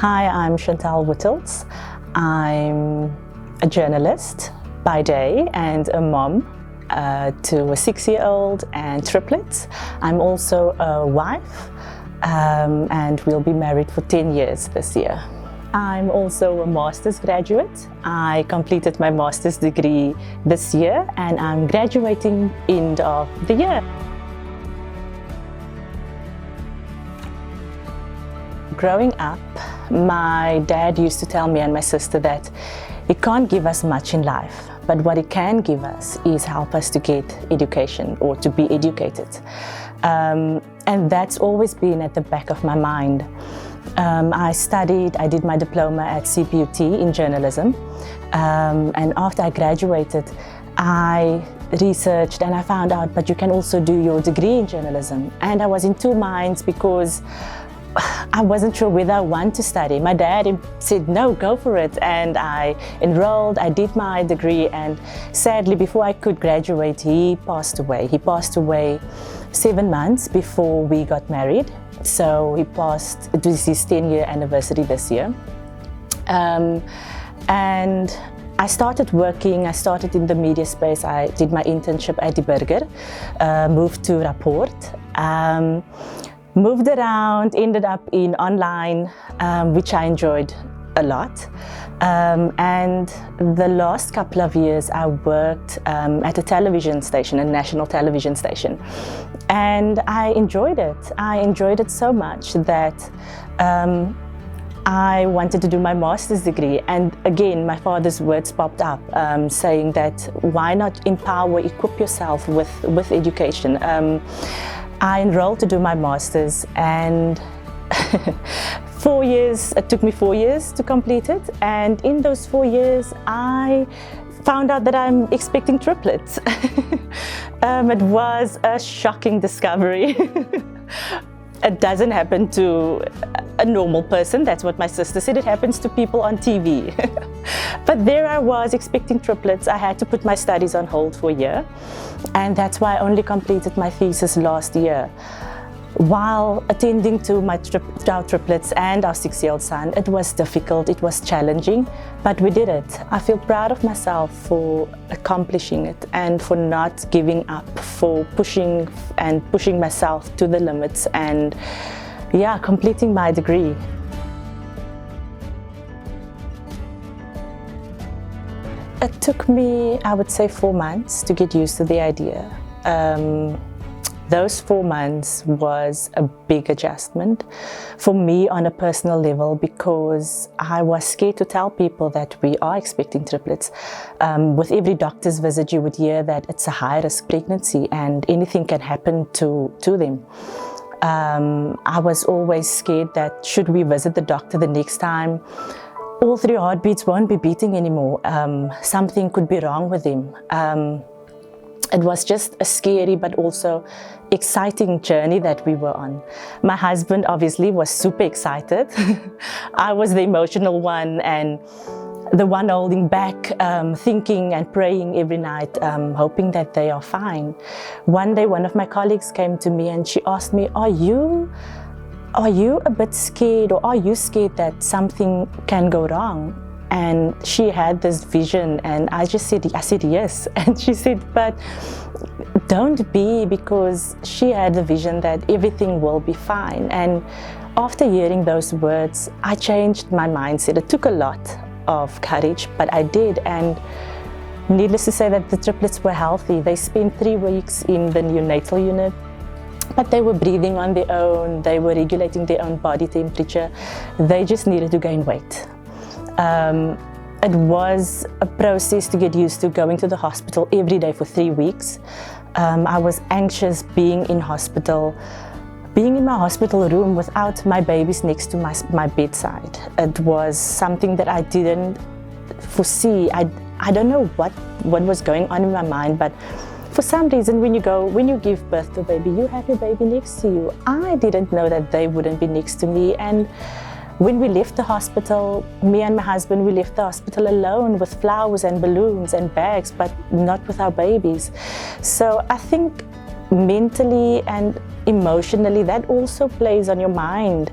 Hi, I'm Chantelle Whittles. I'm a journalist by day and a mom to a 6-year-old and triplets. I'm also a wife and we'll be married for 10 years this year. I'm also a master's graduate. I completed my master's degree this year and I'm graduating end of the year. Growing up, my dad used to tell me and my sister that he can't give us much in life, but what he can give us is help us to get education or to be educated. And that's always been at the back of my mind. I did my diploma at CPUT in journalism, and after I graduated, I researched and I found out, but you can also do your degree in journalism. And I was in two minds because I wasn't sure whether I want to study. My dad said, no, go for it. And I enrolled, I did my degree, and sadly, before I could graduate, he passed away. He passed away 7 months before we got married. So it was his 10-year anniversary this year. And I started working, I started in the media space. I did my internship at the Burger, moved to Rapport. Moved around, ended up in online, which I enjoyed a lot. And the last couple of years I worked at a television station, a national television station. And I enjoyed it. I enjoyed it so much that I wanted to do my master's degree. And again, my father's words popped up saying that why not equip yourself with education. I enrolled to do my master's and 4 years, it took me 4 years to complete it. And in those 4 years, I found out that I'm expecting triplets. It was a shocking discovery. It doesn't happen to a normal person. That's what my sister said. It happens to people on TV. But there I was expecting triplets. I had to put my studies on hold for a year. And that's why I only completed my thesis last year. While attending to our triplets and our 6-year-old son, it was difficult, it was challenging, but we did it. I feel proud of myself for accomplishing it and for not giving up, for pushing myself to the limits and completing my degree. It took me, I would say, 4 months to get used to the idea. Those 4 months was a big adjustment for me on a personal level because I was scared to tell people that we are expecting triplets. With every doctor's visit, you would hear that it's a high-risk pregnancy and anything can happen to them. I was always scared that should we visit the doctor the next time, all 3 heartbeats won't be beating anymore. Something could be wrong with them. It was just a scary but also exciting journey that we were on. My husband obviously was super excited. I was the emotional one and the one holding back, thinking and praying every night, hoping that they are fine. One day one of my colleagues came to me and she asked me, are you a bit scared, or are you scared that something can go wrong? And she had this vision and I said yes. And she said, but don't be, because she had the vision that everything will be fine. And after hearing those words, I changed my mindset. It took a lot of courage, but I did. And needless to say that the triplets were healthy. They spent 3 weeks in the neonatal unit, but they were breathing on their own. They were regulating their own body temperature. They just needed to gain weight. It was a process to get used to going to the hospital every day for 3 weeks. I was anxious being in hospital, being in my hospital room without my babies next to my bedside. It was something that I didn't foresee. I don't know what was going on in my mind, but for some reason when you give birth to a baby, you have your baby next to you. I didn't know that they wouldn't be next to me. And when we left the hospital, me and my husband, we left the hospital alone with flowers and balloons and bags, but not with our babies. So I think mentally and emotionally, that also plays on your mind.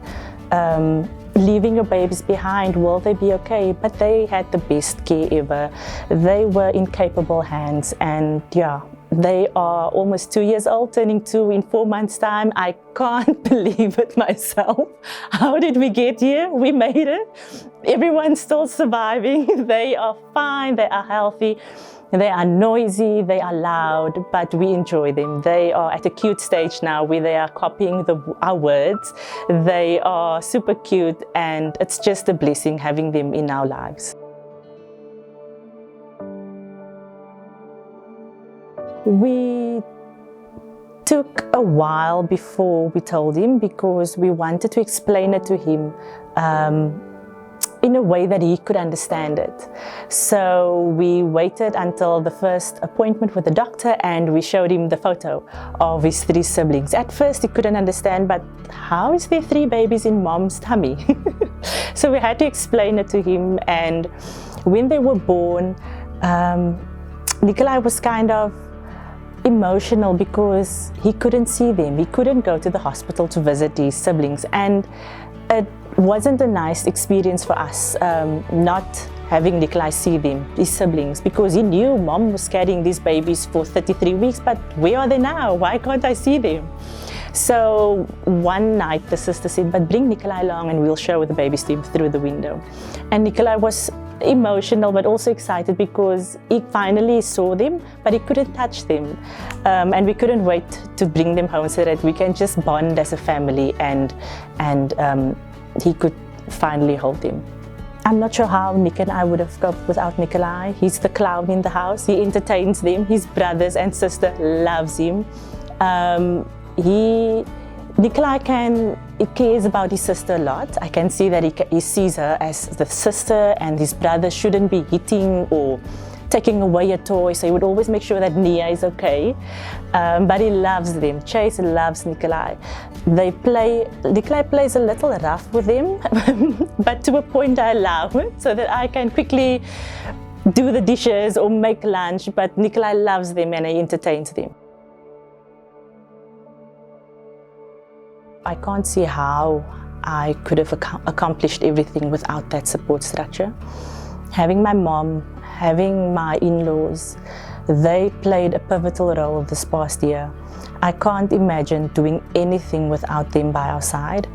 leaving your babies behind, will they be okay? But they had the best care ever. They were in capable hands, and yeah, they are almost 2 years old, turning 2 in 4 months' time. I can't believe it myself. How did we get here? We made it. Everyone's still surviving. They are fine, they are healthy. They are noisy, they are loud, but we enjoy them. They are at a cute stage now where they are copying our words. They are super cute, and it's just a blessing having them in our lives. We took a while before we told him, because we wanted to explain it to him in a way that he could understand it. So we waited until the first appointment with the doctor, and we showed him the photo of his 3 siblings. At first he couldn't understand, but how is there 3 babies in mom's tummy? So we had to explain it to him, and when they were born, Nikolai was kind of emotional because he couldn't see them. He couldn't go to the hospital to visit his siblings, and it wasn't a nice experience for us not having Nikolai see them, his siblings, because he knew mom was carrying these babies for 33 weeks, but where are they now? Why can't I see them? So one night the sister said, but bring Nikolai along and we'll show the babies to him through the window. And Nikolai was emotional but also excited because he finally saw them, but he couldn't touch them. And we couldn't wait to bring them home so that we can just bond as a family, and he could finally hold them. I'm not sure how Nick and I would have coped without Nikolai. He's the clown in the house. He entertains them. His brothers and sister loves him. Nikolai cares about his sister a lot. I can see that he sees her as the sister, and his brother shouldn't be hitting or taking away a toy, so he would always make sure that Nia is okay. But he loves them. Chase loves Nikolai. Nikolai plays a little rough with him, but to a point I allow it so that I can quickly do the dishes or make lunch, but Nikolai loves them and he entertains them. I can't see how I could have accomplished everything without that support structure. Having my mom, having my in-laws, they played a pivotal role this past year. I can't imagine doing anything without them by our side.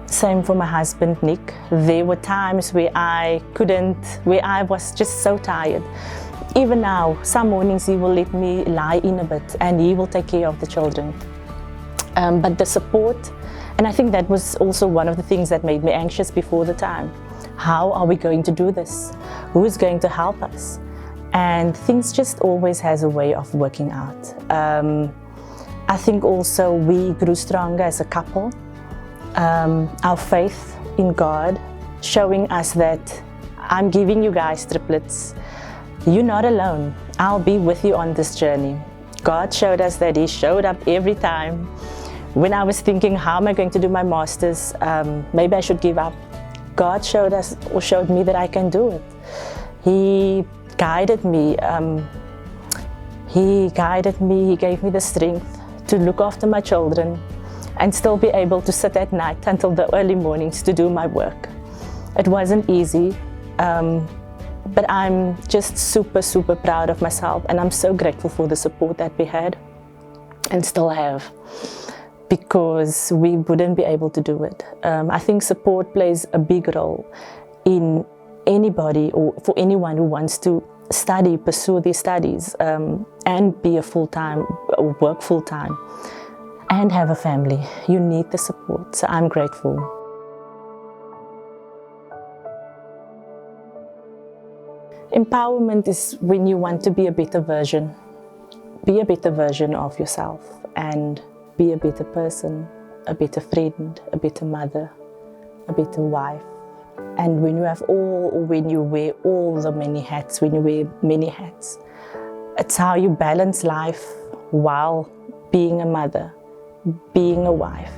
Same for my husband, Nick. There were times where I was just so tired. Even now, some mornings he will let me lie in a bit and he will take care of the children. But the support, and I think that was also one of the things that made me anxious before the time. How are we going to do this? Who is going to help us? And things just always has a way of working out. I think also we grew stronger as a couple. Our faith in God, showing us that I'm giving you guys triplets. You're not alone. I'll be with you on this journey. God showed us that He showed up every time. When I was thinking, how am I going to do my master's? Maybe I should give up. God showed me that I can do it. He guided me. He gave me the strength to look after my children and still be able to sit at night until the early mornings to do my work. It wasn't easy, but I'm just super, super proud of myself, and I'm so grateful for the support that we had and still have, because we wouldn't be able to do it. I think support plays a big role in anybody or for anyone who wants to pursue their studies, and be work full-time and have a family. You need the support, so I'm grateful. Empowerment is when you want to be a better version of yourself, and be a better person, a better friend, a better mother, a better wife. And when you wear all the many hats, it's how you balance life while being a mother, being a wife.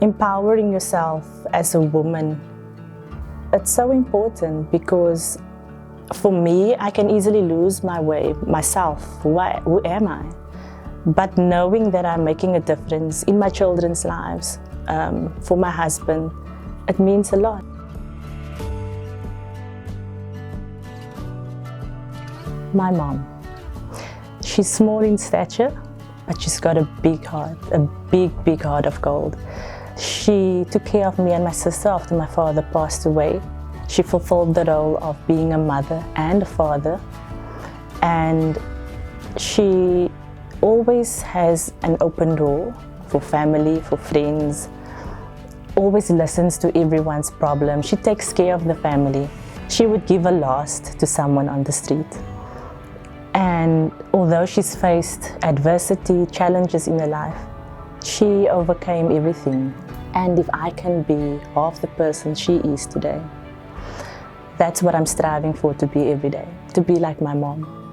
Empowering yourself as a woman, it's so important, because for me, I can easily lose my way, myself. Who am I? But knowing that I'm making a difference in my children's lives, for my husband, it means a lot. My mom. She's small in stature, but she's got a big heart, a big heart of gold. She took care of me and my sister after my father passed away. She fulfilled the role of being a mother and a father, and she always has an open door for family, for friends, always listens to everyone's problem. She takes care of the family. She would give a last to someone on the street. And although she's faced adversity, challenges in her life, she overcame everything. And if I can be half the person she is today, that's what I'm striving for, to be every day, to be like my mom.